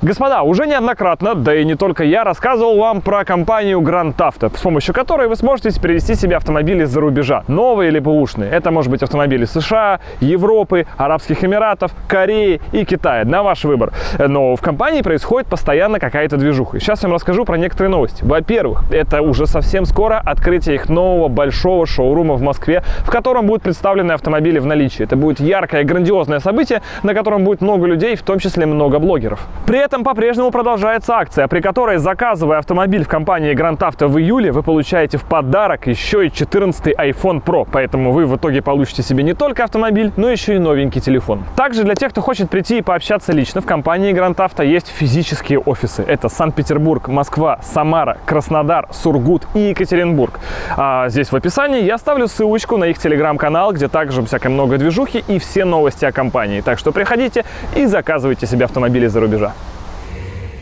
Господа, уже неоднократно, да и не только я, рассказывал вам про компанию Grand Auto, с помощью которой вы сможете привезти себе автомобили из-за рубежа, новые или бэушные. Это может быть автомобили США, Европы, Арабских Эмиратов, Кореи и Китая, на ваш выбор. Но в компании происходит постоянно какая-то движуха. Сейчас я вам расскажу про некоторые новости. Во-первых, это уже совсем скоро открытие их нового большого шоурума в Москве, в котором будут представлены автомобили в наличии. Это будет яркое, грандиозное событие, на котором будет много людей, в том числе много блогеров. При этом по-прежнему продолжается акция, при которой, заказывая автомобиль в компании Grand Auto в июле, вы получаете в подарок еще и 14-й iPhone Pro. Поэтому вы в итоге получите себе не только автомобиль, но еще и новенький телефон. Также для тех, кто хочет прийти и пообщаться лично, в компании Grand Auto есть физические офисы. Это Санкт-Петербург, Москва, Самара, Краснодар, Сургут и Екатеринбург. А здесь в описании я оставлю ссылочку на их телеграм-канал, где также всякой много движухи и все новости о компании. Так что приходите и заказывайте себе автомобили за рубежа.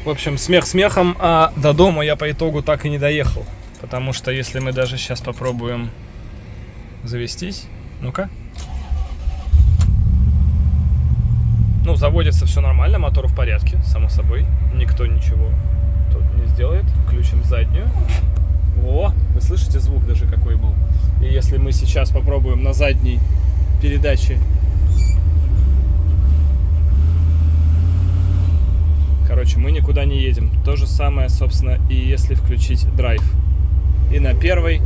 В общем, смех смехом, а до дома я по итогу так и не доехал. Потому что если мы даже сейчас попробуем завестись... Ну-ка. Ну, заводится все нормально, мотор в порядке, само собой. Никто ничего тут не сделает. Включим заднюю. О, вы слышите звук даже какой был? И если мы сейчас попробуем на задней передаче... Короче, мы никуда не едем. То же самое, собственно, и если включить драйв. И на первой...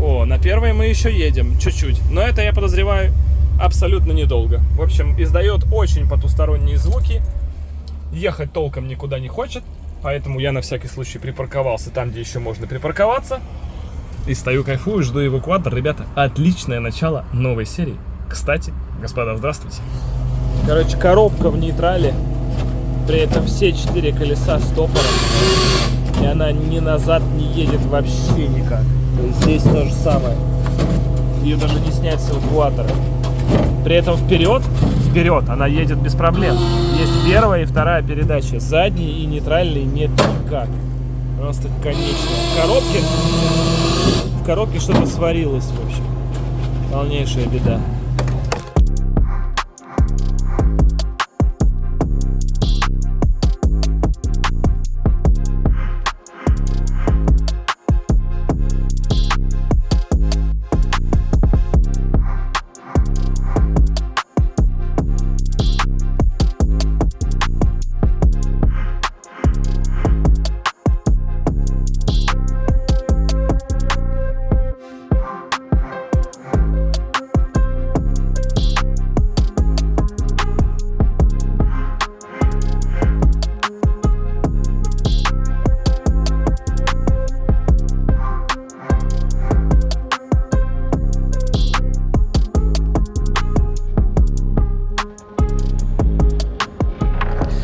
О, на первой мы еще едем, чуть-чуть. Но это, я подозреваю, абсолютно недолго. В общем, издает очень потусторонние звуки. Ехать толком никуда не хочет. Поэтому я на всякий случай припарковался там, где еще можно припарковаться. И стою, кайфую, жду эвакуатор. Ребята, отличное начало новой серии. Кстати, господа, здравствуйте. Короче, коробка в нейтрале. При этом все 4 колеса стопором. И она ни назад не едет вообще никак. Здесь то же самое. Ее даже не снять с эвакуатора. При этом вперед она едет без проблем. Есть первая и вторая передача. Задней и нейтральной нет никак. Просто конечно. В коробке что-то сварилось, в общем. Полнейшая беда.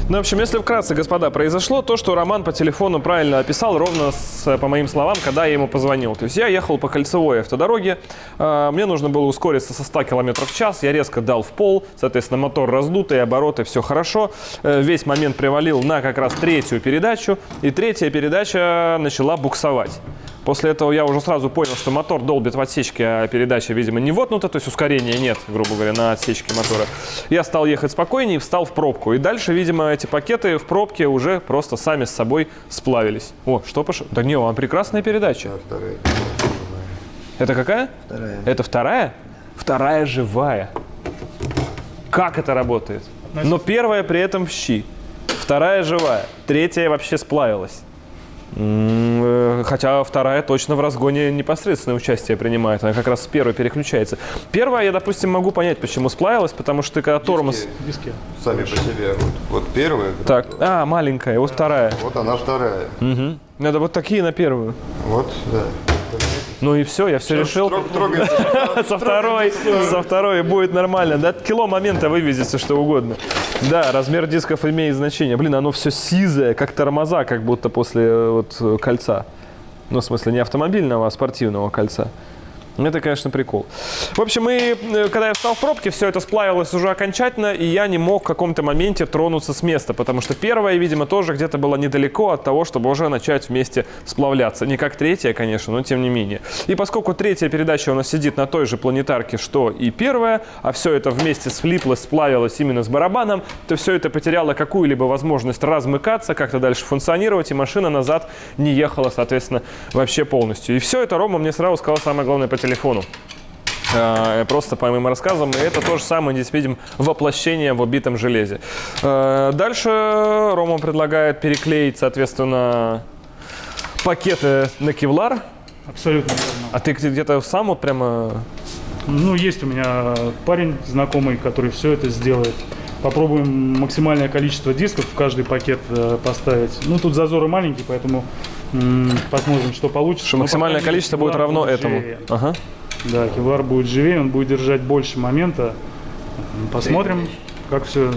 Ну, в общем, если вкратце, господа, произошло то, что Роман по телефону правильно описал ровно по моим словам, когда я ему позвонил. То есть я ехал по кольцевой автодороге, мне нужно было ускориться со 100 км в час, я резко дал в пол, соответственно, мотор раздутый, обороты, все хорошо. Весь момент привалил на как раз третью передачу, и третья передача начала буксовать. После этого я уже сразу понял, что мотор долбит в отсечке, а передача, видимо, не воткнута, то есть ускорения нет, грубо говоря, на отсечке мотора. Я стал ехать спокойнее и встал в пробку. И дальше, видимо, эти пакеты в пробке уже просто сами с собой сплавились. О, что пошло? Да не, он прекрасная передача. Да, вторая. Это какая? Вторая. Это вторая? Вторая живая. Как это работает? Но первая при этом в щи. Вторая живая. Третья вообще сплавилась. Хотя вторая точно в разгоне непосредственное участие принимает. Она как раз с первой переключается. Первая, я, допустим, могу понять, почему сплавилась, потому что ты когда тормоз... Диски сами по себе. Вот первая. Так, маленькая, вот вторая. Вот она вторая. Угу. Надо вот такие на первую. Вот, да. Ну и все, я все решил. Со второй будет нормально. До кило момента вывезется что угодно. Да, размер дисков имеет значение. Блин, оно все сизое, как тормоза, как будто после вот кольца. Ну, в смысле, не автомобильного, а спортивного кольца. Это, конечно, прикол. В общем, когда я встал в пробке, все это сплавилось уже окончательно, и я не мог в каком-то моменте тронуться с места, потому что первая, видимо, тоже где-то была недалеко от того, чтобы уже начать вместе сплавляться. Не как третья, конечно, но тем не менее. И поскольку третья передача у нас сидит на той же планетарке, что и первая, а все это вместе слиплось, сплавилось именно с барабаном, то все это потеряло какую-либо возможность размыкаться, как-то дальше функционировать, и машина назад не ехала, соответственно, вообще полностью. И все это Рома мне сразу сказал самое главное по телефону. Просто по моим рассказам. И это то же самое, здесь видим воплощение в убитом железе. Дальше Рома предлагает переклеить, соответственно, пакеты на кевлар. Абсолютно верно. А ты где-то сам вот прямо... Ну, есть у меня парень знакомый, который все это сделает. Попробуем максимальное количество дисков в каждый пакет поставить. Ну, тут зазоры маленькие, поэтому посмотрим, что получится. Что максимальное количество будет равно этому. Ага. Да, кевлар будет живее, он будет держать больше момента. Посмотрим, как все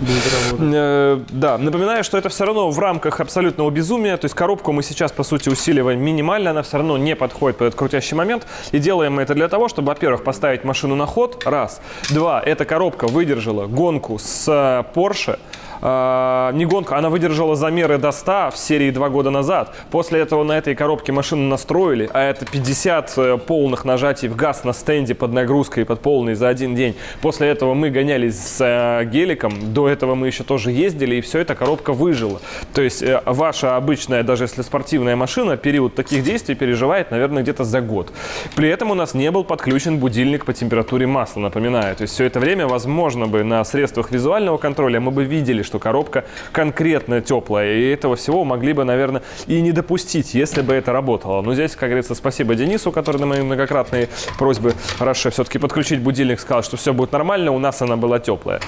будет работать. Да, напоминаю, что это все равно в рамках абсолютного безумия. То есть коробку мы сейчас, по сути, усиливаем минимально. Она все равно не подходит под этот крутящий момент. И делаем мы это для того, чтобы, во-первых, поставить машину на ход. Раз. Два. Эта коробка выдержала гонку с Porsche. Не гонку, она выдержала замеры до 100 в серии 2 года назад. После этого на этой коробке машину настроили, а это 50 полных нажатий в газ на стенде под нагрузкой, под полной за один день. После этого мы гонялись с геликом, до этого мы еще тоже ездили, и все, эта коробка выжила. То есть ваша обычная, даже если спортивная машина, период таких действий переживает, наверное, где-то за год. При этом у нас не был подключен будильник по температуре масла, напоминаю. То есть все это время, возможно, бы на средствах визуального контроля мы бы видели, что коробка конкретно теплая, и этого всего могли бы, наверное, и не допустить, если бы это работало. Но здесь, как говорится, спасибо Денису, который на мои многократные просьбы Раше все-таки подключить будильник сказал, что все будет нормально, у нас она была теплая.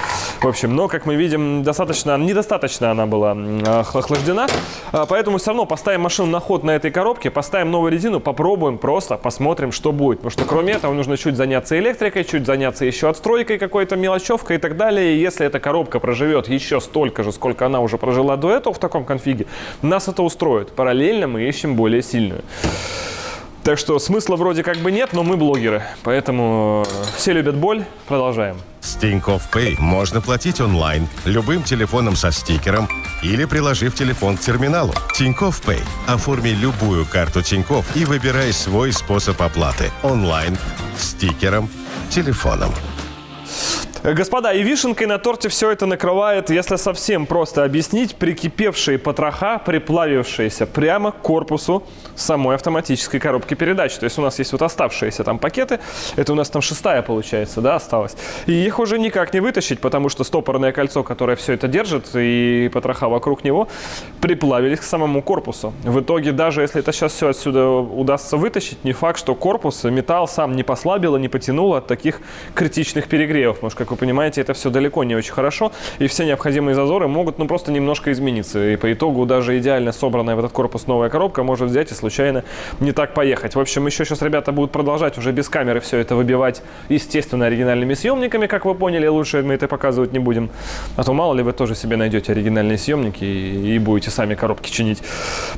В общем, но, как мы видим, недостаточно она была охлаждена, поэтому все равно поставим машину на ход на этой коробке, поставим новую резину, попробуем, просто посмотрим, что будет. Потому что кроме этого нужно чуть заняться электрикой, чуть заняться еще отстройкой какой-то, мелочевкой и так далее. И если эта коробка проживет еще столько же, сколько она уже прожила до этого в таком конфиге, нас это устроит. Параллельно мы ищем более сильную. Так что смысла вроде как бы нет, но мы блогеры, поэтому все любят боль. Продолжаем. С Тинькофф Pay можно платить онлайн, любым телефоном со стикером или приложив телефон к терминалу. Тинькофф Pay. Оформи любую карту Тинькофф и выбирай свой способ оплаты. Онлайн, стикером, телефоном. Господа, и вишенкой на торте все это накрывает, если совсем просто объяснить, прикипевшие потроха, приплавившиеся прямо к корпусу самой автоматической коробки передач. То есть у нас есть вот оставшиеся там пакеты, это у нас там 6-я получается, да, осталась. И их уже никак не вытащить, потому что стопорное кольцо, которое все это держит, и потроха вокруг него, приплавились к самому корпусу. В итоге, даже если это сейчас все отсюда удастся вытащить, не факт, что корпус, металл сам не послабило, не потянуло от таких критичных перегревов. Потому что, как вы понимаете, это все далеко не очень хорошо, и все необходимые зазоры могут, ну, просто немножко измениться. И по итогу даже идеально собранная в этот корпус новая коробка может взять и случайно не так поехать. В общем, еще сейчас ребята будут продолжать уже без камеры все это выбивать, естественно, оригинальными съемниками, как вы поняли. Лучше мы это показывать не будем. А то мало ли вы тоже себе найдете оригинальные съемники и будете сами коробки чинить.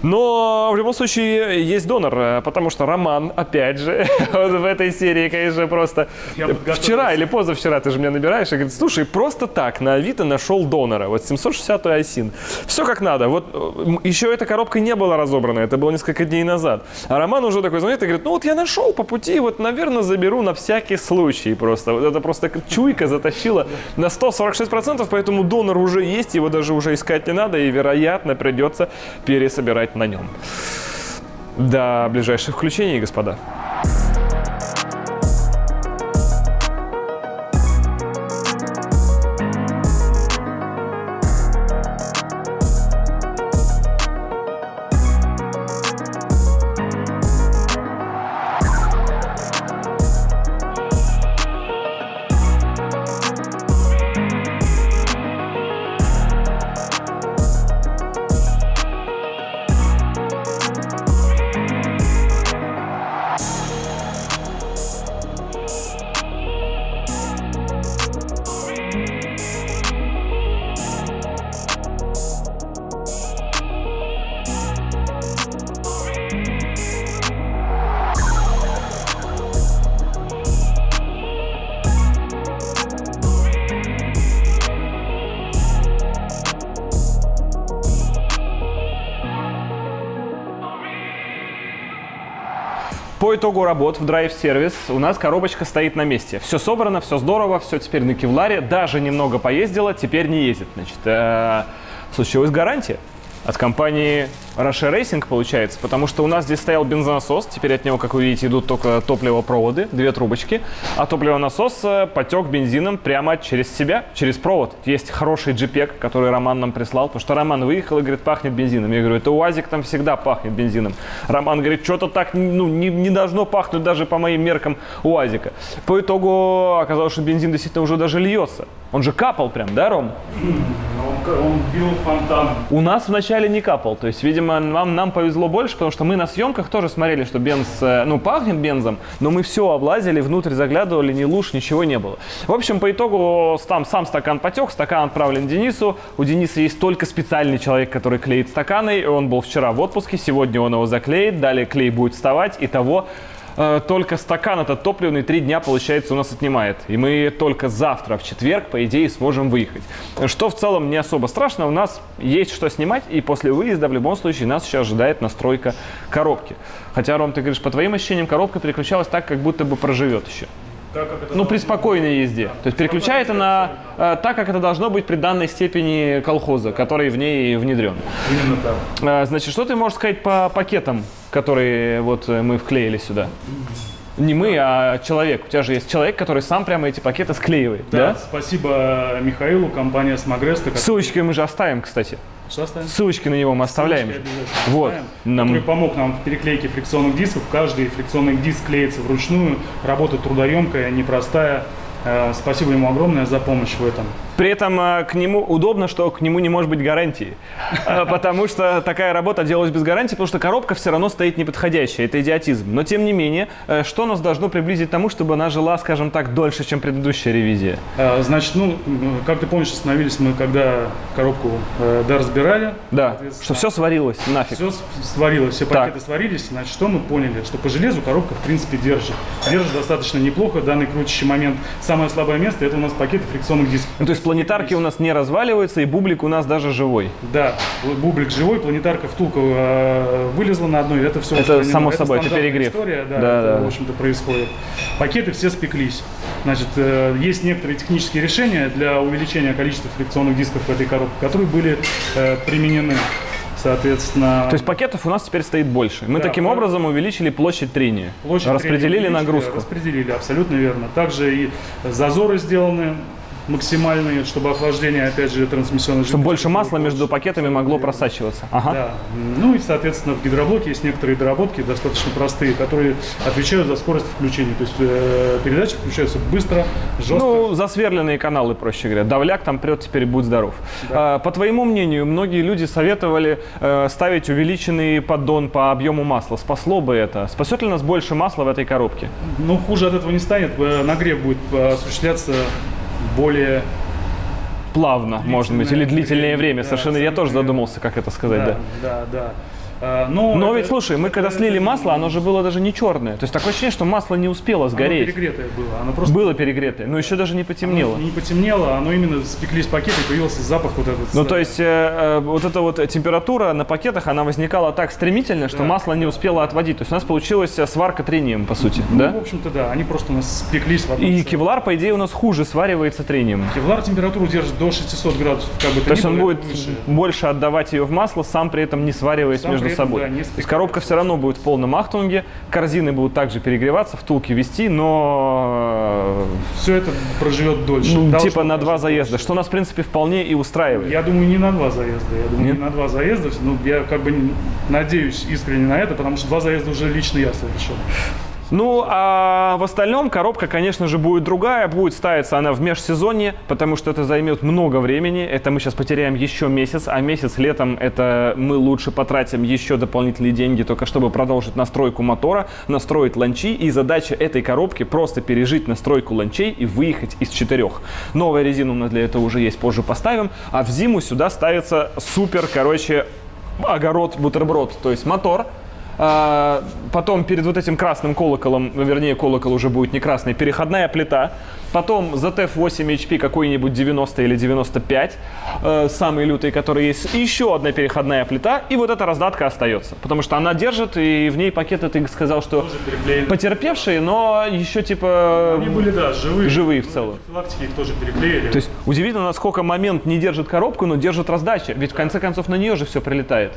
Но в любом случае есть донор, потому что Роман, опять же, вот в этой серии, конечно, просто вчера или позавчера ты же меня набираешь и говорит: слушай, просто так на Авито нашел донора, вот 760-й Айсин. Все как надо. Вот еще эта коробка не была разобрана, это было несколько дней назад. А Роман уже такой звонит и говорит: ну вот я нашел по пути, вот, наверное, заберу на всякий случай просто. Вот это просто чуйка затащила на 146%, поэтому донор уже есть, его даже уже искать не надо, и, вероятно, придется пересобирать на нем. До ближайших включений, господа. По итогу работ в Drive Service у нас коробочка стоит на месте. Все собрано, все здорово, все теперь на кевларе. Даже немного поездила, теперь не ездит. Значит, случилась гарантия от компании Russia Racing, получается, потому что у нас здесь стоял бензонасос, теперь от него, как вы видите, идут только топливопроводы, 2 трубочки, а топливонасос потек бензином прямо через себя, через провод. Есть хороший джипек, который Роман нам прислал, потому что Роман выехал и говорит, пахнет бензином. Я говорю, это УАЗик там всегда пахнет бензином. Роман говорит, что-то так не должно пахнуть даже по моим меркам УАЗика. По итогу оказалось, что бензин действительно уже даже льется. Он же капал прям, да, Ром? Он бил фонтан. У нас вначале не капал, то есть, видимо, нам повезло больше, потому что мы на съемках тоже смотрели, что бенз, пахнет бензом, но мы все облазили, внутрь заглядывали, ни луж, ничего не было. В общем, по итогу там сам стакан потек, стакан отправлен Денису. У Дениса есть только специальный человек, который клеит стаканы. Он был вчера в отпуске, сегодня он его заклеит, далее клей будет вставать, итого только стакан этот топливный 3 дня, получается, у нас отнимает. И мы только завтра, в четверг, по идее, сможем выехать. Что в целом не особо страшно. У нас есть что снимать, и после выезда в любом случае нас еще ожидает настройка коробки. Хотя, Ром, ты говоришь, по твоим ощущениям, коробка переключалась так, как будто бы проживет еще. При спокойной езде. То есть переключает она так, как это должно быть при данной степени колхоза, который в ней внедрен. Именно так. Значит, что ты можешь сказать по пакетам, которые вот мы вклеили сюда? Не мы, а человек. У тебя же есть человек, который сам прямо эти пакеты склеивает, да? Спасибо Михаилу, компания Смагреста. Ссылочки мы же оставим, кстати. Что оставим? Ссылочки на него мы оставляем. Вот. Который помог нам в переклейке фрикционных дисков. Каждый фрикционный диск клеится вручную. Работа трудоемкая, непростая. Спасибо ему огромное за помощь в этом. При этом к нему удобно, что к нему не может быть гарантии. Потому что такая работа делалась без гарантии, потому что коробка все равно стоит неподходящая. Это идиотизм. Но тем не менее, что нас должно приблизить к тому, чтобы она жила, скажем так, дольше, чем предыдущая ревизия? Значит, как ты помнишь, остановились мы, когда коробку разбирали. Да, что все сварилось нафиг. Все сварилось, все пакеты сварились. Значит, что мы поняли? Что по железу коробка, в принципе, держит. Держит достаточно неплохо. Данный крутящий момент. Самое слабое место – это у нас пакеты фрикционных дисков. То есть планетарки у нас не разваливаются, и бублик у нас даже живой. Да, бублик живой, планетарка втулка вылезла на одной, это все. Это само собой, это перегрев. История, это, в общем-то, происходит. Пакеты все спеклись. Значит, есть некоторые технические решения для увеличения количества фрикционных дисков в этой коробке, которые были применены. Соответственно... То есть пакетов у нас теперь стоит больше. Мы таким образом увеличили площадь трения. Распределили нагрузку. Распределили, абсолютно верно. Также и зазоры сделаны максимальные, чтобы охлаждение, опять же, трансмиссионной чтобы больше масла между пакетами могло просачиваться. Ага. Да. Ну и, соответственно, в гидроблоке есть некоторые доработки, достаточно простые, которые отвечают за скорость включения. То есть передачи включаются быстро, жестко. Ну, засверленные каналы, проще говоря. Давляк там прет, теперь будь здоров. Да. По твоему мнению, многие люди советовали ставить увеличенный поддон по объему масла. Спасло бы это? Спасет ли нас больше масла в этой коробке? Ну, хуже от этого не станет. Нагрев будет осуществляться более плавно, может быть, или длительное время. Да, совершенно. Я тоже задумался, как это сказать. Да. Но ведь, слушай, мы когда слили масло, оно же было даже не черное. То есть такое ощущение, что масло не успело сгореть. Оно перегретое было. Оно просто было перегретое, но еще даже не потемнело. Оно не потемнело, оно именно спеклись пакеты, и появился запах вот этот. Ну, то есть вот эта вот температура на пакетах, она возникала так стремительно, что масло не успело отводить. То есть у нас получилась сварка трением, по сути, да? В общем-то, да. Они просто у нас спеклись в одном. И кевлар, по идее, у нас хуже сваривается трением. Кевлар температуру держит до 600 градусов. То есть он будет больше отдавать ее в масло, сам при этом не свариваясь между собой. Коробка все равно будет в полном ахтунге, корзины будут также перегреваться, втулки вести, но... Все это проживет дольше. Ну, типа на 2 заезда, что нас, в принципе, вполне и устраивает. Я думаю, не на 2 заезда. Не на 2 заезда. Ну, я как бы надеюсь искренне на это, потому что 2 заезда уже лично я совершил. Ну, а в остальном коробка, конечно же, будет другая. Будет ставиться она в межсезонье, потому что это займет много времени. Это мы сейчас потеряем еще месяц, а месяц летом это мы лучше потратим еще дополнительные деньги, только чтобы продолжить настройку мотора, настроить ланчи. И задача этой коробки просто пережить настройку ланчей и выехать из 4. Новая резина у нас для этого уже есть, позже поставим. А в зиму сюда ставится супер, огород-бутерброд. То есть мотор, потом перед вот этим красным колоколом, вернее, колокол уже будет не красный, переходная плита, потом ZF 8 HP какой-нибудь 90 или 95, самый лютый, который есть, и еще одна переходная плита, и вот эта раздатка остается, потому что она держит, и в ней пакеты, ты сказал, что потерпевшие, но еще типа Они были, да, живые в целом. Профилактики их тоже переклеили. То есть удивительно, насколько момент не держит коробку, но держит раздача, ведь в конце концов на нее же все прилетает.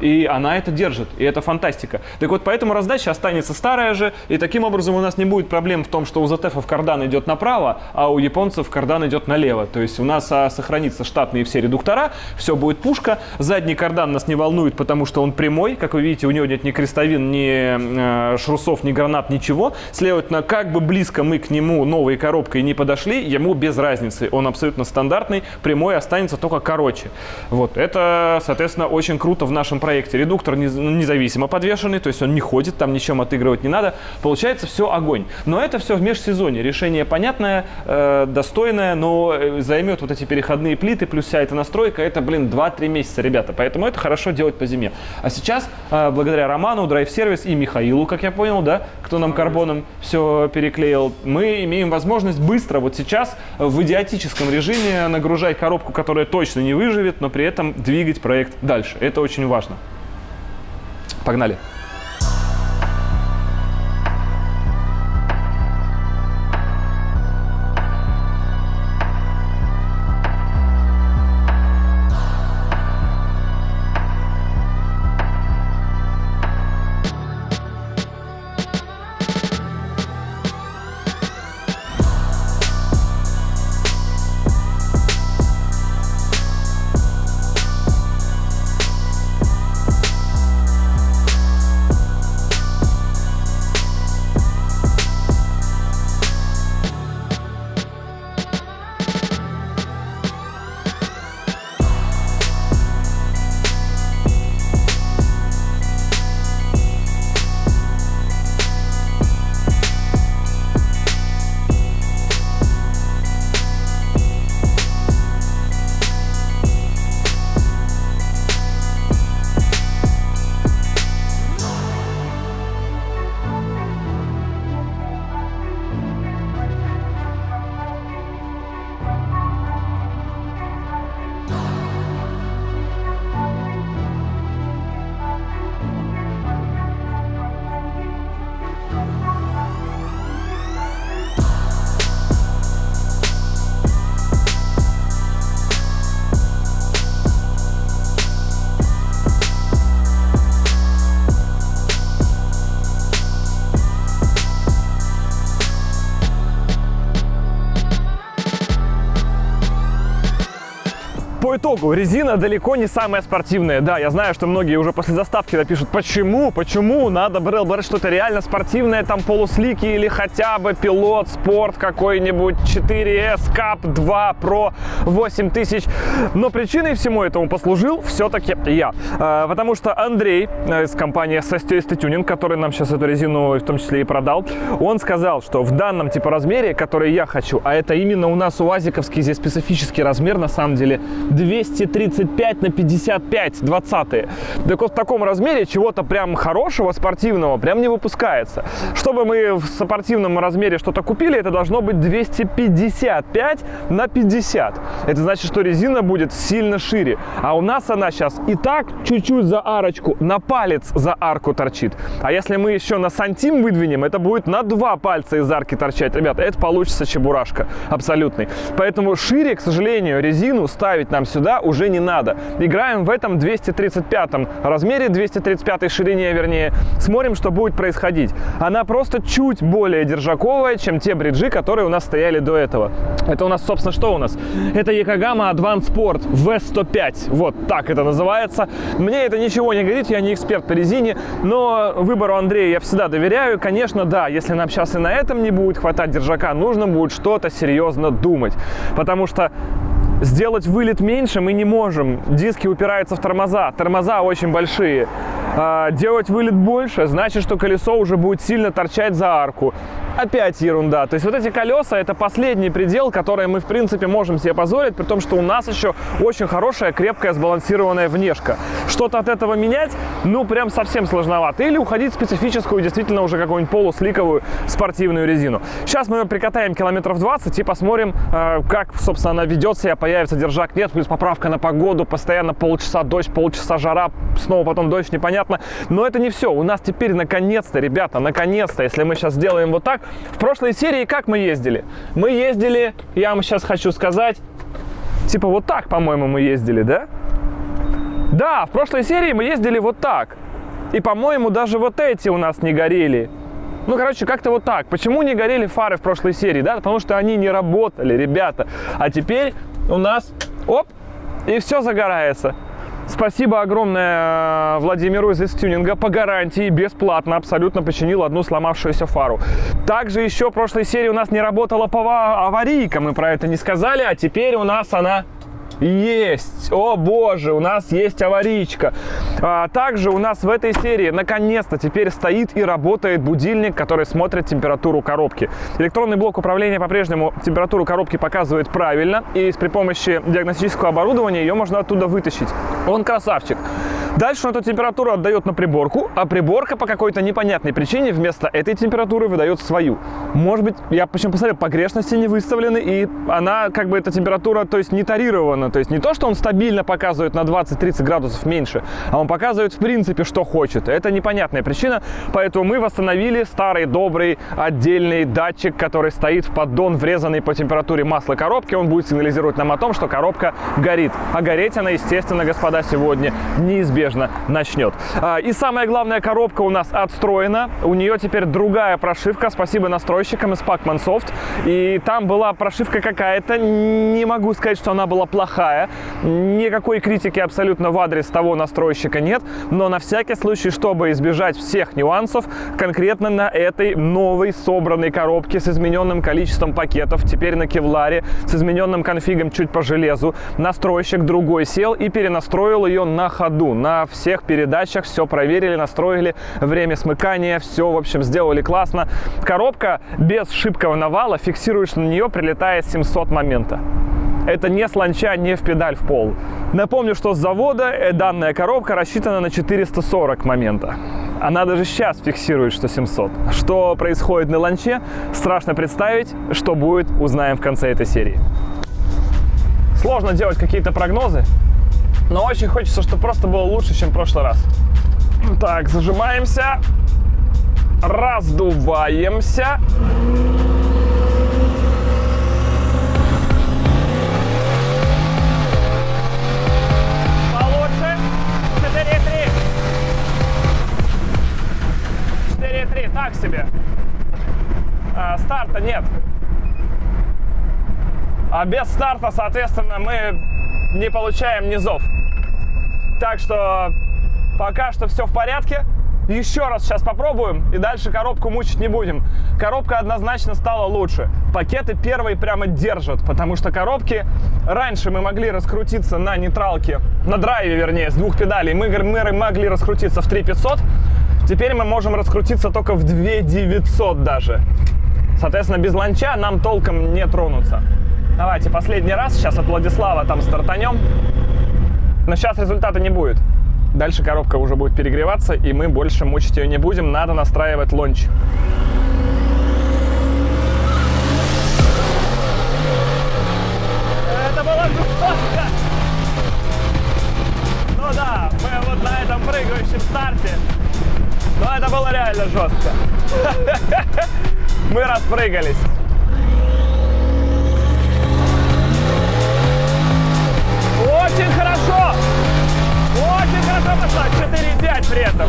И она это держит, и это фантастика. Так вот, поэтому раздача останется старая же, и таким образом у нас не будет проблем в том, что у ZF кардан идет направо, а у японцев кардан идет налево. То есть у нас сохранится штатные все редуктора, все будет пушка. Задний кардан нас не волнует, потому что он прямой. Как вы видите, у него нет ни крестовин, ни шрусов, ни гранат, ничего. Следовательно, как бы близко мы к нему новой коробкой не подошли, ему без разницы. Он абсолютно стандартный, прямой, останется только короче. Вот, это, соответственно, очень круто в нашем проекте. Редуктор независимо подвешенный, то есть он не ходит, там ничем отыгрывать не надо. Получается все огонь. Но это все в межсезонье. Решение понятное, достойное, но займет вот эти переходные плиты, плюс вся эта настройка, это, 2-3 месяца, ребята. Поэтому это хорошо делать по зиме. А сейчас, благодаря Роману, Drive Service и Михаилу, как я понял, да, кто нам карбоном все переклеил, мы имеем возможность быстро, вот сейчас, в идиотическом режиме нагружать коробку, которая точно не выживет, но при этом двигать проект дальше. Это очень важно. Погнали. По итогу, резина далеко не самая спортивная. Да, я знаю, что многие уже после заставки напишут, почему надо брать что-то реально спортивное, там полуслики или хотя бы пилот, спорт какой-нибудь 4S Cup 2 Pro 8000. Но причиной всему этому послужил все-таки я. Потому что Андрей из компании ST Tuning, который нам сейчас эту резину в том числе и продал, он сказал, что в данном типа размере, который я хочу, а это именно у нас уазиковский здесь специфический размер, на самом деле 235 на 55 20-е. Так вот в таком размере чего-то прям хорошего, спортивного прям не выпускается. Чтобы мы в спортивном размере что-то купили, это должно быть 255 на 50. Это значит, что резина будет сильно шире. А у нас она сейчас и так чуть-чуть за арочку, на палец за арку торчит. А если мы еще на сантим выдвинем, это будет на 2 пальца из арки торчать. Ребята, это получится чебурашка абсолютный. Поэтому шире, к сожалению, резину ставить нам сюда уже не надо. Играем в этом 235 размере, 235 ширине, вернее. Смотрим, что будет происходить. Она просто чуть более держаковая, чем те бриджи, которые у нас стояли до этого. Это у нас, собственно, что у нас? Это Yokohama Advanced Sport V105. Вот так это называется. Мне это ничего не говорит, я не эксперт по резине, но выбору Андрея я всегда доверяю. Конечно, да, если нам сейчас и на этом не будет хватать держака, нужно будет что-то серьезно думать. Потому что сделать вылет меньше мы не можем. Диски упираются в тормоза. Тормоза очень большие. Делать вылет больше, значит, что колесо уже будет сильно торчать за арку. Опять ерунда. То есть вот эти колеса — это последний предел, который мы, в принципе, можем себе позволить, при том, что у нас еще очень хорошая, крепкая, сбалансированная внешка. Что-то от этого менять, ну, прям совсем сложновато. Или уходить в специфическую, действительно, уже какую-нибудь полусликовую спортивную резину. Сейчас мы ее прикатаем километров 20 и посмотрим, как, собственно, она ведет себя, появится держак, нет, плюс поправка на погоду, постоянно полчаса дождь, полчаса жара, снова потом дождь, непонятно. Но это не все. У нас теперь, наконец-то, ребята, наконец-то, если мы сейчас сделаем вот так. В прошлой серии как мы ездили? Мы ездили, я вам сейчас хочу сказать, типа вот так, по-моему, мы ездили, да? Да, в прошлой серии мы ездили вот так. И, по-моему, даже вот эти у нас не горели. Ну, короче, как-то вот так. Почему не горели фары в прошлой серии, да? Потому что они не работали, ребята. А теперь у нас, оп, и все загорается. Спасибо огромное Владимиру из X-Tuning, по гарантии бесплатно абсолютно починил одну сломавшуюся фару. Также еще в прошлой серии у нас не работала аварийка, мы про это не сказали, а теперь у нас она есть. О боже, у нас есть аварийка. Также у нас в этой серии наконец-то теперь стоит и работает будильник, который смотрит температуру коробки. Электронный блок управления по-прежнему температуру коробки показывает правильно, и при помощи диагностического оборудования ее можно оттуда вытащить. Он красавчик. Дальше он эту температуру отдает на приборку, а приборка по какой-то непонятной причине вместо этой температуры выдает свою. Может быть, я почему посмотрел, погрешности не выставлены, и она, как бы, эта температура, то есть не тарирована. То есть не то, что он стабильно показывает на 20-30 градусов меньше, а он показывает, в принципе, что хочет. Это непонятная причина, поэтому мы восстановили старый добрый отдельный датчик, который стоит в поддон, врезанный по температуре масла коробки. Он будет сигнализировать нам о том, что коробка горит. А гореть она, естественно, господа, сегодня неизбежно начнет. И самое главное, коробка у нас отстроена. У нее теперь другая прошивка. Спасибо настройщикам из Pacman Soft. И там была прошивка какая-то. Не могу сказать, что она была плохая. Никакой критики абсолютно в адрес того настройщика нет. Но на всякий случай, чтобы избежать всех нюансов, конкретно на этой новой собранной коробке с измененным количеством пакетов, теперь на кевларе, с измененным конфигом чуть по железу, настройщик другой сел и перенастроил ее на ходу. На всех передачах все проверили, настроили, время смыкания, все, в общем, сделали классно. Коробка без шибкого навала фиксирует, что на нее прилетает 700 момента. Это не с ланча, не в педаль в пол. Напомню, что с завода данная коробка рассчитана на 440 момента. Она даже сейчас фиксирует, что 700. Что происходит на ланче, страшно представить. Что будет, узнаем в конце этой серии. Сложно делать какие-то прогнозы, но очень хочется, чтобы просто было лучше, чем в прошлый раз. Так, зажимаемся. Раздуваемся. Получше. 4,3. 4,3. Так себе. Старта нет. А без старта, соответственно, мы не получаем низов. Так что пока что все в порядке. Еще раз сейчас попробуем и дальше коробку мучить не будем. Коробка однозначно стала лучше. Пакеты первые прямо держат, потому что коробки раньше мы могли раскрутиться на нейтралке, на драйве, вернее, с двух педалей. Мы могли раскрутиться в 3500. Теперь мы можем раскрутиться только в 2900 даже. Соответственно, без ланча нам толком не тронуться. Давайте последний раз, сейчас от Владислава там стартанем. Но сейчас результата не будет. Дальше коробка уже будет перегреваться, и мы больше мучить ее не будем. Надо настраивать лонч. Это было жестко. Ну да, мы вот на этом прыгающем старте. Но это было реально жестко. Мы распрыгались. Очень хорошо! Очень хорошо пошла! 4,5 при этом.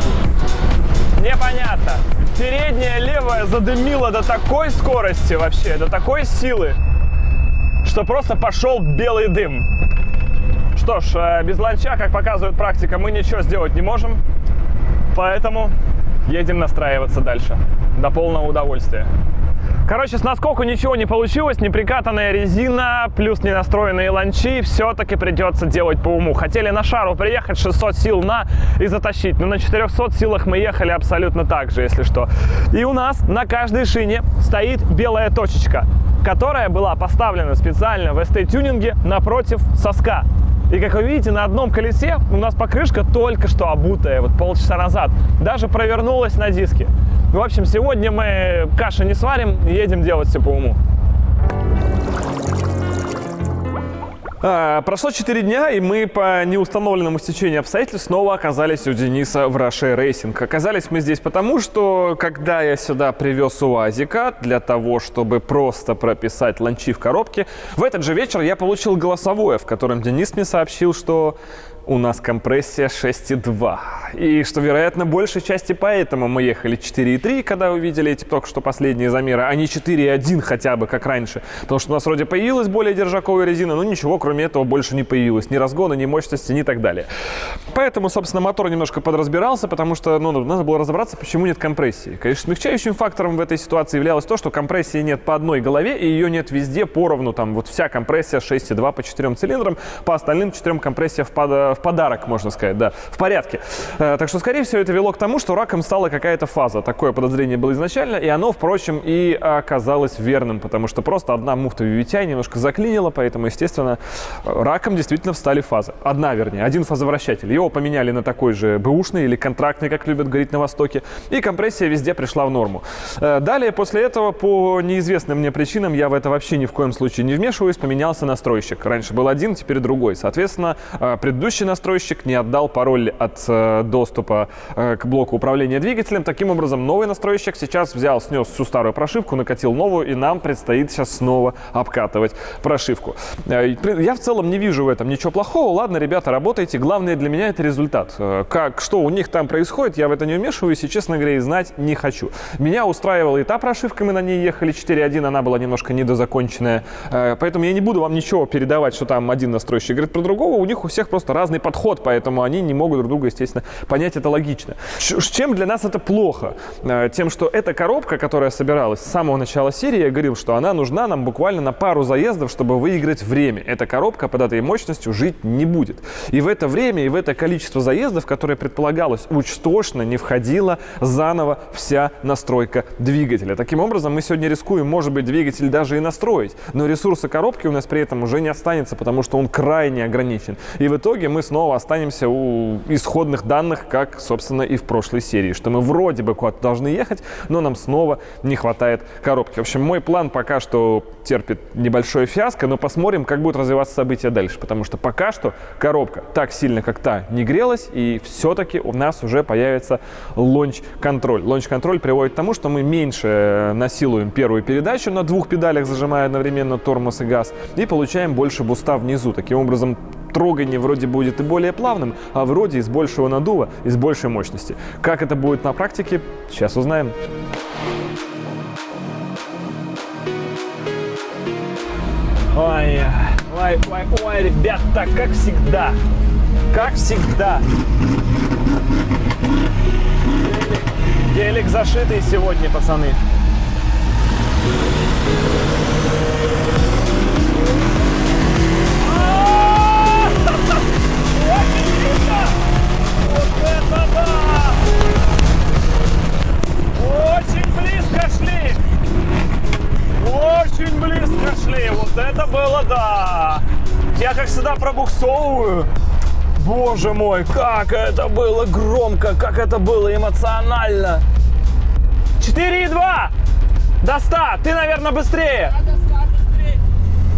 Непонятно. Передняя левая задымила до такой скорости вообще, до такой силы, что просто пошел белый дым. Что ж, без ланча, как показывает практика, мы ничего сделать не можем. Поэтому едем настраиваться дальше. До полного удовольствия. Короче, с наскоку ничего не получилось, неприкатанная резина, плюс ненастроенные ланчи, все-таки придется делать по уму. Хотели на шару приехать, 600 сил и затащить, но на 400 силах мы ехали абсолютно так же, если что. И у нас на каждой шине стоит белая точечка, которая была поставлена специально в ST-тюнинге напротив соска. И как вы видите, на одном колесе у нас покрышка только что обутая, вот полчаса назад, даже провернулась на диске. В общем, сегодня мы каши не сварим, едем делать все по уму. Прошло 4 дня, и мы по неустановленному стечению обстоятельств снова оказались у Дениса в Roche Racing. Оказались мы здесь потому, что когда я сюда привез УАЗика для того, чтобы просто прописать ланчи в коробке, в этот же вечер я получил голосовое, в котором Денис мне сообщил, что у нас компрессия 6,2. И что, вероятно, большей части поэтому мы ехали 4,3, когда увидели эти только что последние замеры, а не 4,1 хотя бы, как раньше. Потому что у нас вроде появилась более держаковая резина, но ничего кроме этого больше не появилось. Ни разгона, ни мощности, ни так далее. Поэтому, собственно, мотор немножко подразбирался, потому что надо было разобраться, почему нет компрессии. Конечно, смягчающим фактором в этой ситуации являлось то, что компрессии нет по одной голове, и ее нет везде поровну. Там вот вся компрессия 6,2 по 4 цилиндрам, по остальным 4 компрессия в подарок, можно сказать, да, в порядке. Так что, скорее всего, это вело к тому, что раком стала какая-то фаза. Такое подозрение было изначально, и оно, впрочем, и оказалось верным, потому что просто одна муфта VVTi немножко заклинила, поэтому, естественно, раком действительно встали фазы. Один фазовращатель. Его поменяли на такой же бэушный или контрактный, как любят говорить на Востоке, и компрессия везде пришла в норму. Далее, после этого, по неизвестным мне причинам, я в это вообще ни в коем случае не вмешиваюсь, поменялся настройщик. Раньше был один, теперь другой. Соответственно, предыдущий настройщик не отдал пароль от доступа к блоку управления двигателем. Таким образом, новый настройщик сейчас снес всю старую прошивку, накатил новую, и нам предстоит сейчас снова обкатывать прошивку. Я в целом не вижу в этом ничего плохого. Ладно, ребята, работайте. Главное для меня это результат. Что у них там происходит, я в это не вмешиваюсь и, честно говоря, и знать не хочу. Меня устраивала и та прошивка, мы на ней ехали 4.1, она была немножко недозаконченная. Поэтому я не буду вам ничего передавать, что там один настройщик говорит про другого. У них у всех просто разный подход, поэтому они не могут друг друга, естественно, понять это логично. Чем для нас это плохо? Тем, что эта коробка, которая собиралась с самого начала серии, я говорил, что она нужна нам буквально на пару заездов, чтобы выиграть время. Эта коробка под этой мощностью жить не будет. И в это время, и в это количество заездов, которое предполагалось, уж точно не входила заново вся настройка двигателя. Таким образом, мы сегодня рискуем, может быть, двигатель даже и настроить, но ресурса коробки у нас при этом уже не останется, потому что он крайне ограничен. И в итоге мы снова останемся у исходных данных, как, собственно, и в прошлой серии, что мы вроде бы куда-то должны ехать, но нам снова не хватает коробки. В общем, мой план пока что терпит небольшое фиаско, но посмотрим, как будут развиваться события дальше, потому что пока что коробка так сильно, как та, не грелась, и все-таки у нас уже появится лонч-контроль. Лонч-контроль приводит к тому, что мы меньше насилуем первую передачу на 2 педалях, зажимая одновременно тормоз и газ, и получаем больше буста внизу. Таким образом, трогание вроде будет и более плавным, а вроде и с большего надува, и с большей мощности. Как это будет на практике, сейчас узнаем. Ой, ребята, как всегда. Как всегда. Гелик зашитый сегодня, пацаны. Очень близко! Вот это да! Очень близко шли! Очень близко шли! Вот это было да! Я как всегда пробуксовываю. Боже мой, как это было громко, как это было эмоционально! 4,2! До 100! Ты, наверное, быстрее!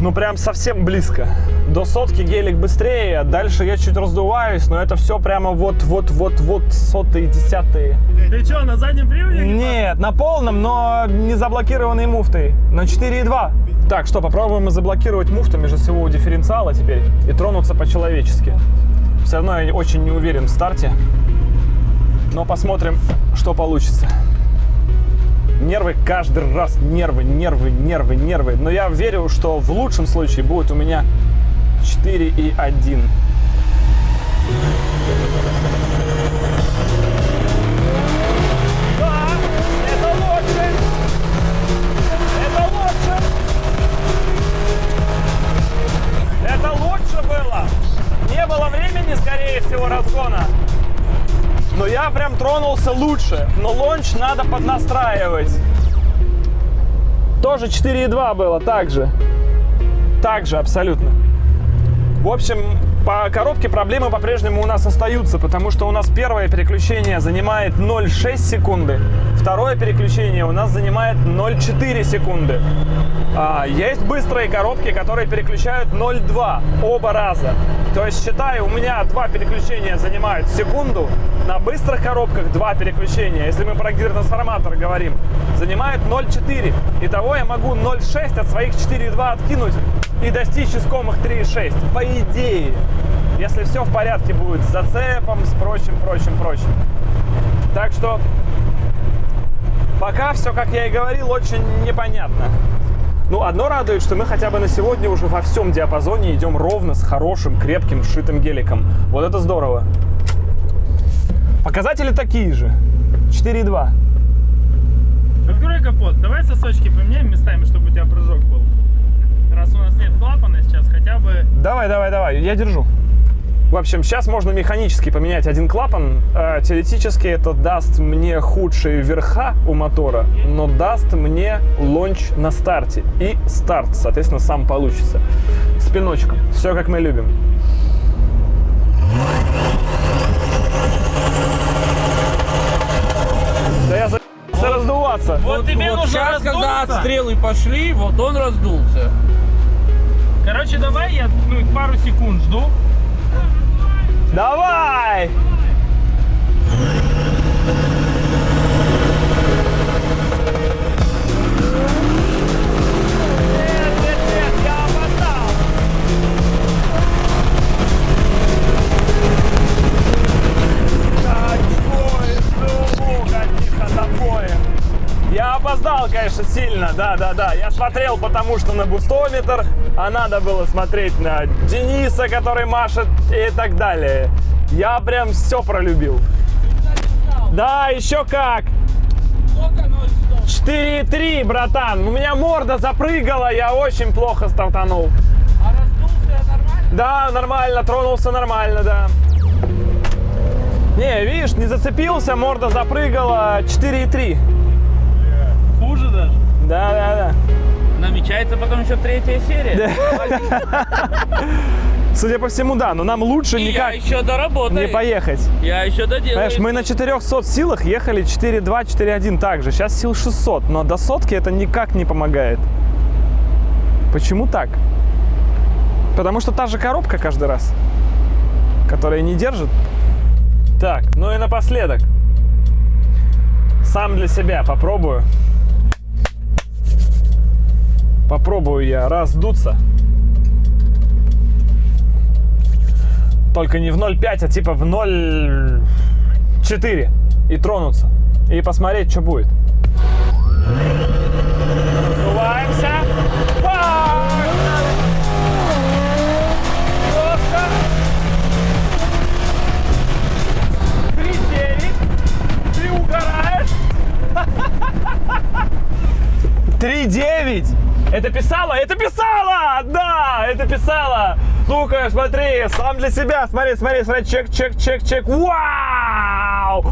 Ну, прям совсем близко. До 100 гелик быстрее, дальше я чуть раздуваюсь, но это все прямо вот сотые, десятые. Ты что, на заднем приводе? Нет, на полном, но не заблокированной муфтой. На 4,2. Так, что, попробуем заблокировать муфту межосевого дифференциала теперь и тронуться по-человечески. Все равно я очень не уверен в старте, но посмотрим, что получится. Нервы каждый раз, нервы. Но я верю, что в лучшем случае будет у меня 4,1. Да, это лучше. всего разгона. Но я прям тронулся лучше. Но лонч надо поднастраивать. Тоже 4,2 было, так же. Так же абсолютно. В общем, по коробке проблемы по-прежнему у нас остаются, потому что у нас первое переключение занимает 0,6 секунды, второе переключение у нас занимает 0,4 секунды. Есть быстрые коробки, которые переключают 0,2 оба раза. То есть, считай, у меня 2 переключения занимают секунду, на быстрых коробках 2 переключения, если мы про гидротрансформатор говорим, занимает 0,4. Итого я могу 0,6 от своих 4,2 откинуть и достичь искомых 3,6. По идее, если все в порядке будет с зацепом, с прочим. Так что пока все, как я и говорил, очень непонятно. Ну, одно радует, что мы хотя бы на сегодня уже во всем диапазоне идем ровно с хорошим, крепким, сшитым геликом. Вот это здорово. Показатели такие же. 4,2. Открой капот. Давай сосочки поменяем местами, чтобы у тебя прыжок был. Раз у нас нет клапана сейчас, хотя бы... Давай, я держу. В общем, сейчас можно механически поменять один клапан. Теоретически это даст мне худшие верха у мотора, но даст мне лонч на старте. И старт, соответственно, сам получится. С пиночком. Все как мы любим. Да я за***ся раздуваться. Вот тебе нужно сейчас, раздуться. когда отстрелы пошли, вот он раздулся. Короче, давай я пару секунд жду. Давай! Нет, я опоздал. Я опоздал, конечно, сильно, да. Я смотрел, потому что на бустометр, а надо было смотреть на Дениса, который машет, и так далее. Я прям все пролюбил. Да, еще как. 4,3, братан. У меня морда запрыгала, я очень плохо стартанул. А раздулся нормально? Да, нормально, тронулся нормально, да. Не, видишь, не зацепился, морда запрыгала, 4,3. Хуже даже? Да. Намечается потом еще 3-я серия. Судя по всему, да, но нам лучше И никак я еще доработаю. не поехать. Я еще доделаю. Понимаешь, мы на 400 силах ехали 4.2, 4.1 также. Сейчас сил 600, но до сотки это никак не помогает. Почему так? Потому что та же коробка каждый раз, которая не держит. Так, ну и напоследок. Сам для себя попробую. Попробую я раздуться. Только не в 0,5, а типа в 0,4. И тронуться. И посмотреть, что будет. Раздуваемся. Жестко. 3,9. Ты угораешь. 3,9. Это писало? Это писало! Да, это писало! Ну-ка, смотри, сам для себя. Смотри, чек. Вау!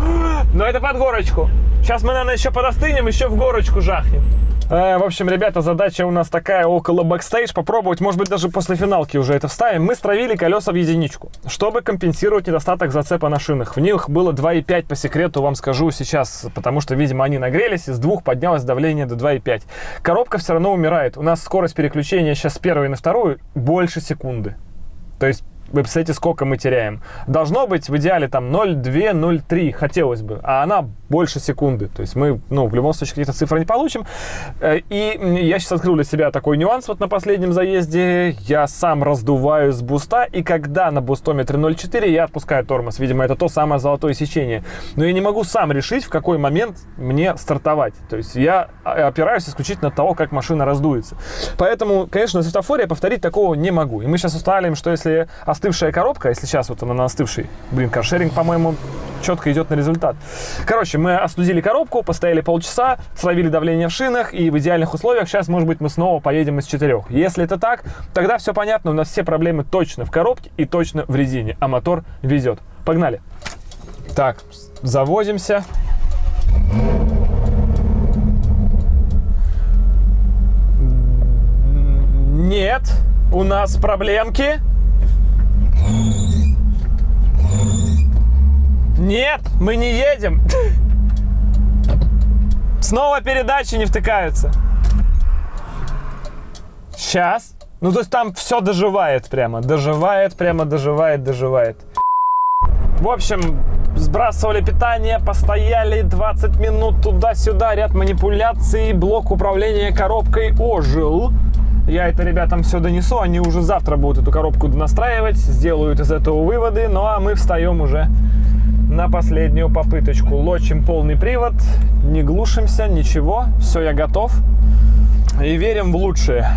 Но это под горочку. Сейчас мы, наверное, еще подостынем, еще в горочку жахнем. В общем, ребята, задача у нас такая около бэкстейдж. Попробовать, может быть, даже после финалки уже это вставим. Мы стравили колеса в единичку, чтобы компенсировать недостаток зацепа на шинах. В них было 2,5 по секрету, вам скажу сейчас, потому что, видимо, они нагрелись, из 2 поднялось давление до 2,5. Коробка все равно умирает. У нас скорость переключения сейчас с первой на вторую больше секунды. То есть вы представляете, сколько мы теряем. Должно быть в идеале там 0,2, 0,3 хотелось бы, а она больше секунды. То есть мы, в любом случае какие-то цифры не получим. И я сейчас открыл для себя такой нюанс вот на последнем заезде. Я сам раздуваю с буста, и когда на бустометре 0,4 я отпускаю тормоз. Видимо, это то самое золотое сечение. Но я не могу сам решить, в какой момент мне стартовать. То есть я опираюсь исключительно от того, как машина раздуется. Поэтому, конечно, на светофоре повторить такого не могу. И мы сейчас устанавливаем, что если остывшая коробка, если сейчас вот она на остывшей, каршеринг, по-моему, четко идет на результат. Короче, мы остудили коробку, постояли полчаса, словили давление в шинах, и в идеальных условиях сейчас, может быть, мы снова поедем из 4. Если это так, тогда все понятно, у нас все проблемы точно в коробке и точно в резине, а мотор везет. Погнали. Так, заводимся. Нет, у нас проблемки. Нет, мы не едем. Снова передачи не втыкаются. Сейчас. Ну, то есть там все доживает прямо. Доживает. В общем, сбрасывали питание, постояли 20 минут туда-сюда, ряд манипуляций, блок управления коробкой ожил. Я это ребятам все донесу, они уже завтра будут эту коробку настраивать, сделают из этого выводы, ну а мы встаем уже на последнюю попыточку. Лочим полный привод, не глушимся, ничего, все, я готов. И верим в лучшее.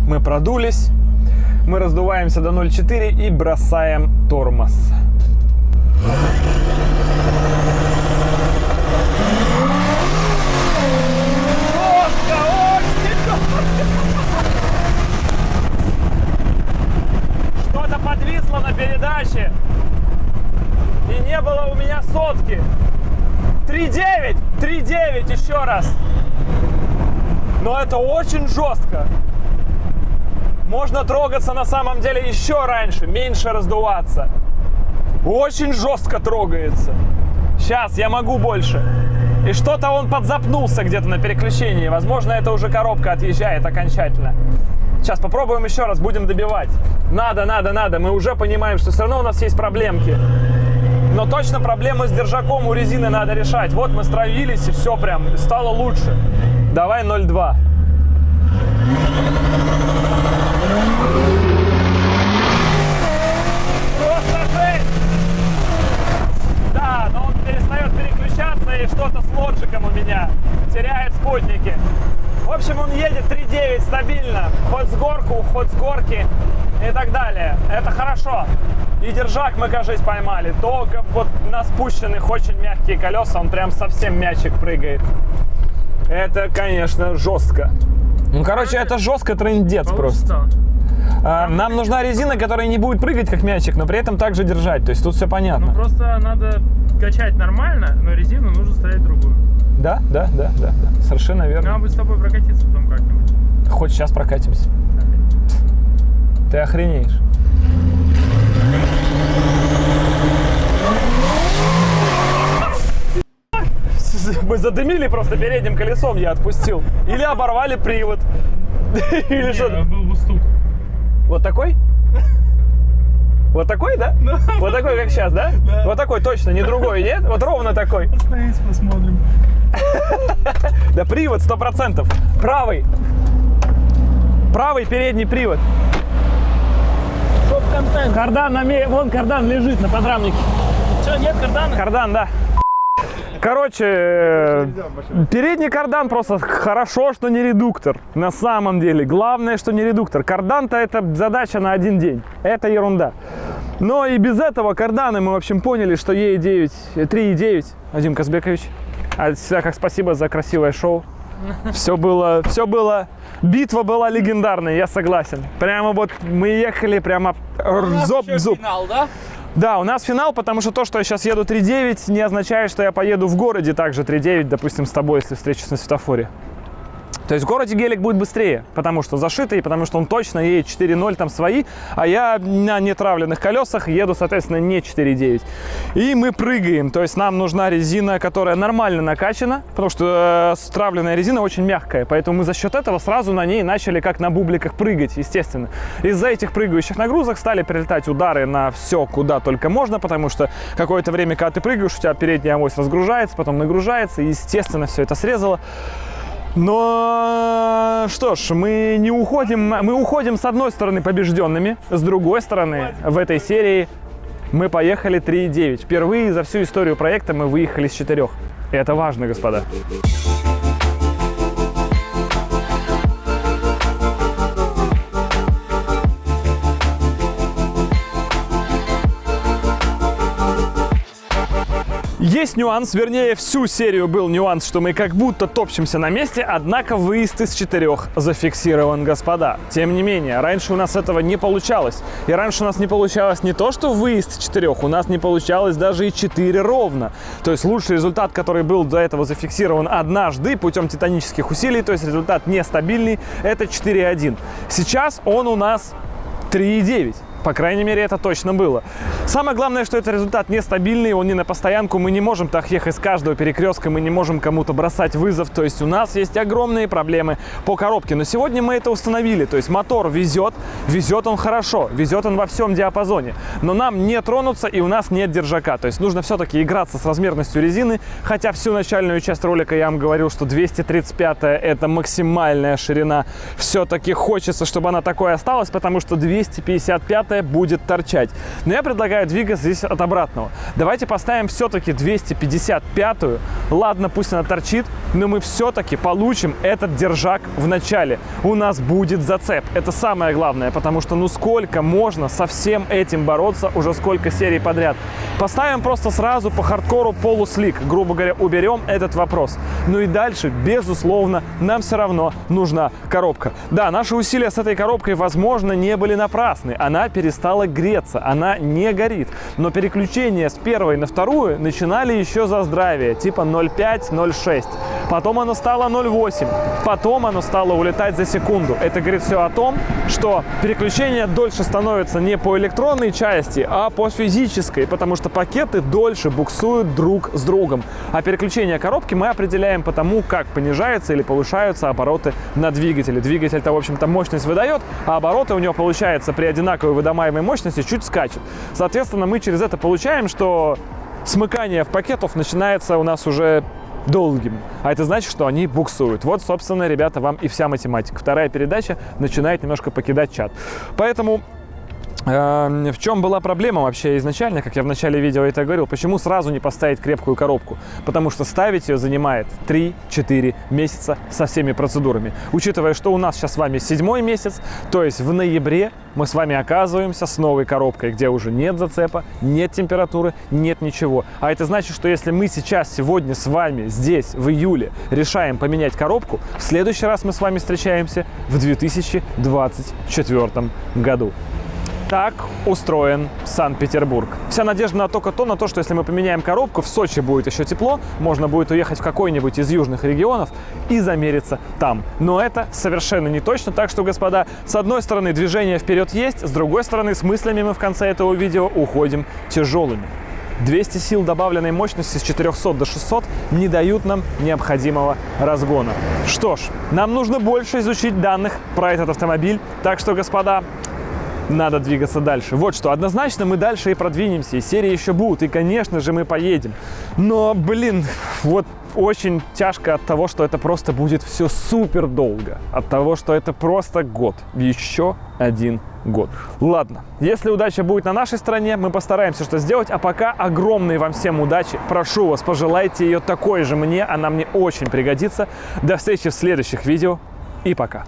Мы продулись, мы раздуваемся до 0,4 и бросаем тормоз. Что-то подвисло на передаче. И не было у меня сотки. 3,9, 3,9 еще раз. Но это очень жестко. Можно трогаться на самом деле еще раньше, меньше раздуваться. Очень жестко трогается. Сейчас я могу больше. И что-то он подзапнулся где-то на переключении. Возможно, это уже коробка отъезжает окончательно. Сейчас попробуем еще раз, будем добивать. Надо. Мы уже понимаем, что все равно у нас есть проблемки. Но точно проблему с держаком у резины надо решать. Вот мы стравились, и все прям стало лучше. Давай 0,2. Просто жесть! Да, но он перестает переключаться, и что-то с лоджиком у меня теряет спутники. В общем, он едет 3,9 стабильно. Хоть с горку, хоть с горки и так далее. Это хорошо. И держак мы, кажется, поймали. Только вот на спущенных очень мягкие колеса он прям совсем мячик прыгает. Это, конечно, жестко. Ну, короче, это жестко трындец просто. Нам нужна резина, которая не будет прыгать как мячик, но при этом также держать. То есть тут все понятно. Ну просто надо качать нормально, но резину нужно ставить другую. Да. Совершенно верно. Надо будет с тобой прокатиться потом как-нибудь. Хоть сейчас прокатимся. Ты охренеешь. Мы задымили просто передним колесом, я отпустил. Или оборвали привод. Или что-то. Был бы стук. Вот такой? Вот такой, да? Вот такой, как сейчас, да? Вот такой точно, не другой, нет? Вот ровно такой. Остановись, посмотрим. Да привод 100%. Правый. Правый передний привод. Шоп-контент. Кардан, вон кардан лежит на подрамнике. Что, нет кардана? Кардан, да. Короче, передний кардан просто хорошо, что не редуктор. На самом деле. Главное, что не редуктор. Кардан-то это задача на один день. Это ерунда. Но и без этого кардана мы, в общем, поняли, что Е9, 3,9. Вадим Казбекович, от себя как спасибо за красивое шоу. Все было, битва была легендарная, я согласен. Прямо вот мы ехали прямо зуб в зуб. Финал, да? Да, у нас финал, потому что то, что я сейчас еду 3.9, не означает, что я поеду в городе также 3.9, допустим, с тобой, если встречусь на светофоре. То есть в городе гелик будет быстрее, потому что зашитый, потому что он точно едет 4.0 там свои, а я на нетравленных колесах еду, соответственно, не 4.9. И мы прыгаем, то есть нам нужна резина, которая нормально накачана, потому что стравленная резина очень мягкая, поэтому мы за счет этого сразу на ней начали как на бубликах прыгать, естественно. Из-за этих прыгающих нагрузок стали прилетать удары на все, куда только можно, потому что какое-то время, когда ты прыгаешь, у тебя передняя ось разгружается, потом нагружается, и, естественно, все это срезало. Но что ж, мы не уходим, мы уходим с одной стороны побежденными, с другой стороны в этой серии мы поехали 3.9. Впервые за всю историю проекта мы выехали с 4. И это важно, господа. Есть нюанс, вернее, всю серию был нюанс, что мы как будто топчемся на месте, однако выезд из 4 зафиксирован, господа. Тем не менее, раньше у нас этого не получалось. И раньше у нас не получалось не то, что выезд из 4, у нас не получалось даже и 4 ровно. То есть лучший результат, который был до этого зафиксирован однажды путем титанических усилий, то есть результат нестабильный, это 4,1. Сейчас он у нас 3,9. По крайней мере, это точно было. Самое главное, что это результат нестабильный, он не на постоянку, мы не можем так ехать с каждого перекрестка, мы не можем кому-то бросать вызов, то есть у нас есть огромные проблемы по коробке. Но сегодня мы это установили, то есть мотор везет, везет он хорошо, везет он во всем диапазоне, но нам не тронуться и у нас нет держака, то есть нужно все-таки играться с размерностью резины, хотя всю начальную часть ролика я вам говорил, что 235 это максимальная ширина, все-таки хочется, чтобы она такой осталась, потому что 255 будет торчать. Но я предлагаю двигаться здесь от обратного. Давайте поставим все-таки 255-ю. Ладно, пусть она торчит, но мы все-таки получим этот держак в начале. У нас будет зацеп. Это самое главное, потому что ну сколько можно со всем этим бороться, уже сколько серий подряд. Поставим просто сразу по хардкору полуслик. Грубо говоря, уберем этот вопрос. Ну и дальше, безусловно, нам все равно нужна коробка. Да, наши усилия с этой коробкой, возможно, не были напрасны. Она перестала греться, она не горит. Но переключение с первой на вторую начинали еще за здравие, типа 0,5-0,6. Потом оно стало 0,8. Потом оно стало улетать за секунду. Это говорит все о том, что переключение дольше становится не по электронной части, а по физической, потому что пакеты дольше буксуют друг с другом. А переключение коробки мы определяем по тому, как понижаются или повышаются обороты на двигателе. Двигатель-то, в общем-то, мощность выдает, а обороты у него, получается, при одинаковой выдаваемой мощности чуть скачет. Соответственно, мы через это получаем, что смыкание в пакетов начинается у нас уже долгим. А это значит, что они буксуют. Вот, собственно, ребята, вам и вся математика. Вторая передача начинает немножко покидать чат. Поэтому в чем была проблема вообще изначально, как я в начале видео это говорил, почему сразу не поставить крепкую коробку? Потому что ставить ее занимает 3-4 месяца со всеми процедурами. Учитывая, что у нас сейчас с вами 7-й месяц, то есть в ноябре мы с вами оказываемся с новой коробкой, где уже нет зацепа, нет температуры, нет ничего. А это значит, что если мы сейчас, сегодня с вами здесь, в июле, решаем поменять коробку, в следующий раз мы с вами встречаемся в 2024 году. Так устроен Санкт-Петербург. Вся надежда только на то, что если мы поменяем коробку, в Сочи будет еще тепло, можно будет уехать в какой-нибудь из южных регионов и замериться там. Но это совершенно не точно, так что, господа, с одной стороны движение вперед есть, с другой стороны с мыслями мы в конце этого видео уходим тяжелыми. 200 сил добавленной мощности с 400 до 600 не дают нам необходимого разгона. Что ж, нам нужно больше изучить данных про этот автомобиль, так что, господа, надо двигаться дальше. Вот что, однозначно мы дальше и продвинемся, и серии еще будут, и, конечно же, мы поедем. Но, блин, вот очень тяжко от того, что это просто будет все супер долго. От того, что это просто год. Еще один год. Ладно, если удача будет на нашей стороне, мы постараемся что сделать. А пока огромной вам всем удачи. Прошу вас, пожелайте ее такой же мне. Она мне очень пригодится. До встречи в следующих видео. И пока.